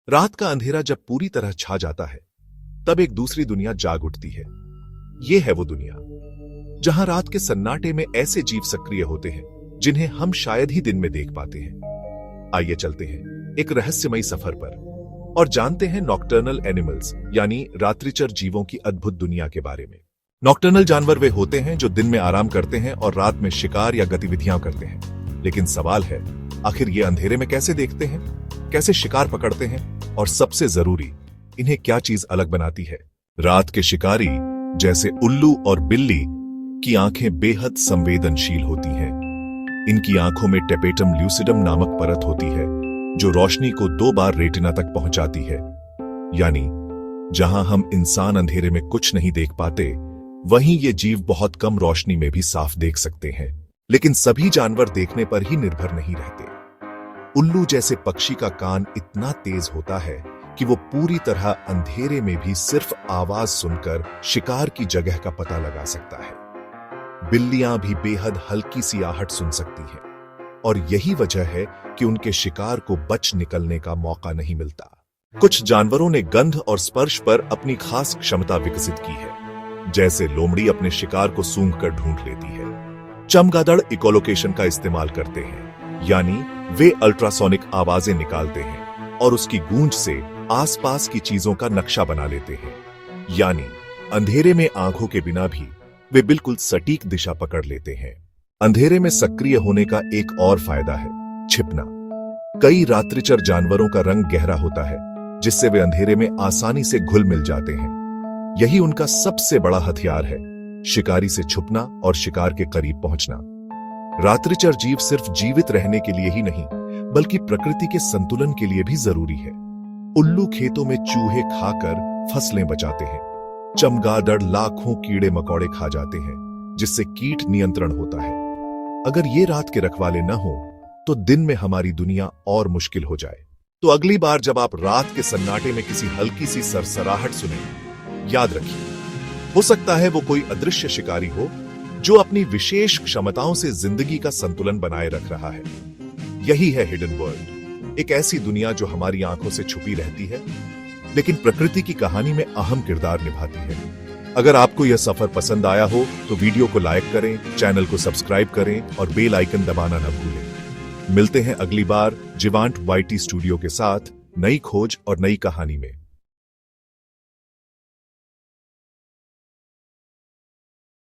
रात का अंधेरा जब पूरी तरह छा जाता है, तब एक दूसरी दुनिया जाग उठती है। यह है वो दुनिया जहां रात के सन्नाटे में ऐसे जीव सक्रिय होते हैं जिन्हें हम शायद ही दिन में देख पाते हैं। आइए चलते हैं एक रहस्यमयी सफर पर और जानते हैं नॉकटर्नल एनिमल्स यानी रात्रिचर जीवों की अद्भुत दुनिया के बारे में। नॉकटर्नल जानवर वे होते हैं जो दिन में आराम करते हैं और रात में शिकार या गतिविधियां करते हैं। लेकिन सवाल है, आखिर ये अंधेरे में कैसे देखते हैं, कैसे शिकार पकड़ते हैं और सबसे जरूरी, इन्हें क्या चीज अलग बनाती है। रात के शिकारी जैसे उल्लू और बिल्ली की आंखें बेहद संवेदनशील होती हैं। इनकी आंखों में टेपेटम ल्यूसिडम नामक परत होती है जो रोशनी को 2 बार रेटिना तक पहुंचाती है। यानी जहां हम इंसान अंधेरे में कुछ नहीं देख पाते, वहीं ये जीव बहुत कम रोशनी में भी साफ देख सकते हैं। लेकिन सभी जानवर देखने पर ही निर्भर नहीं रहते। उल्लू जैसे पक्षी का कान इतना तेज होता है कि वो पूरी तरह अंधेरे में भी सिर्फ आवाज सुनकर शिकार की जगह का पता लगा सकता है। बिल्लियां भी बेहद हल्की सी आहट सुन सकती हैं और यही वजह है कि उनके शिकार को बच निकलने का मौका नहीं मिलता। कुछ जानवरों ने गंध और स्पर्श पर अपनी खास क्षमता विकसित की है। जैसे लोमड़ी अपने शिकार को सूंघकर ढूंढ लेती है। चमगादड़ इकोलोकेशन का इस्तेमाल करते हैं, यानी वे अल्ट्रासोनिक आवाजें निकालते हैं और उसकी गूंज से आसपास की चीजों का नक्शा बना लेते हैं। यानी अंधेरे में आंखों के बिना भी वे बिल्कुल सटीक दिशा पकड़ लेते हैं। अंधेरे में सक्रिय होने का एक और फायदा है छिपना। कई रात्रिचर जानवरों का रंग गहरा होता है, जिससे वे अंधेरे में आसानी से घुल मिल जाते हैं। यही उनका सबसे बड़ा हथियार है, शिकारी से छुपना और शिकार के करीब पहुंचना। रात्रिचर जीव सिर्फ जीवित रहने के लिए ही नहीं, बल्कि प्रकृति के संतुलन के लिए भी जरूरी है। उल्लू खेतों में चूहे खाकर फसलें बचाते हैं। चमगादड़ लाखों कीड़े मकोड़े खा जाते हैं, जिससे कीट नियंत्रण होता है। अगर ये रात के रखवाले न हो, तो दिन में हमारी दुनिया और मुश्किल हो जाए। तो अगली बार जब आप रात के सन्नाटे में किसी हल्की सी सरसराहट सुने, याद रखिए, हो सकता है वो कोई अदृश्य शिकारी हो जो अपनी विशेष क्षमताओं से जिंदगी का संतुलन बनाए रख रहा है। यही है हिडन वर्ल्ड, एक ऐसी दुनिया जो हमारी आंखों से छुपी रहती है, लेकिन प्रकृति की कहानी में अहम किरदार निभाती है। अगर आपको यह सफर पसंद आया हो तो वीडियो को लाइक करें, चैनल को सब्सक्राइब करें और बेल आइकन दबाना न भूलें। मिलते हैं अगली बार जिवांट वाईटी स्टूडियो के साथ नई खोज और नई कहानी में।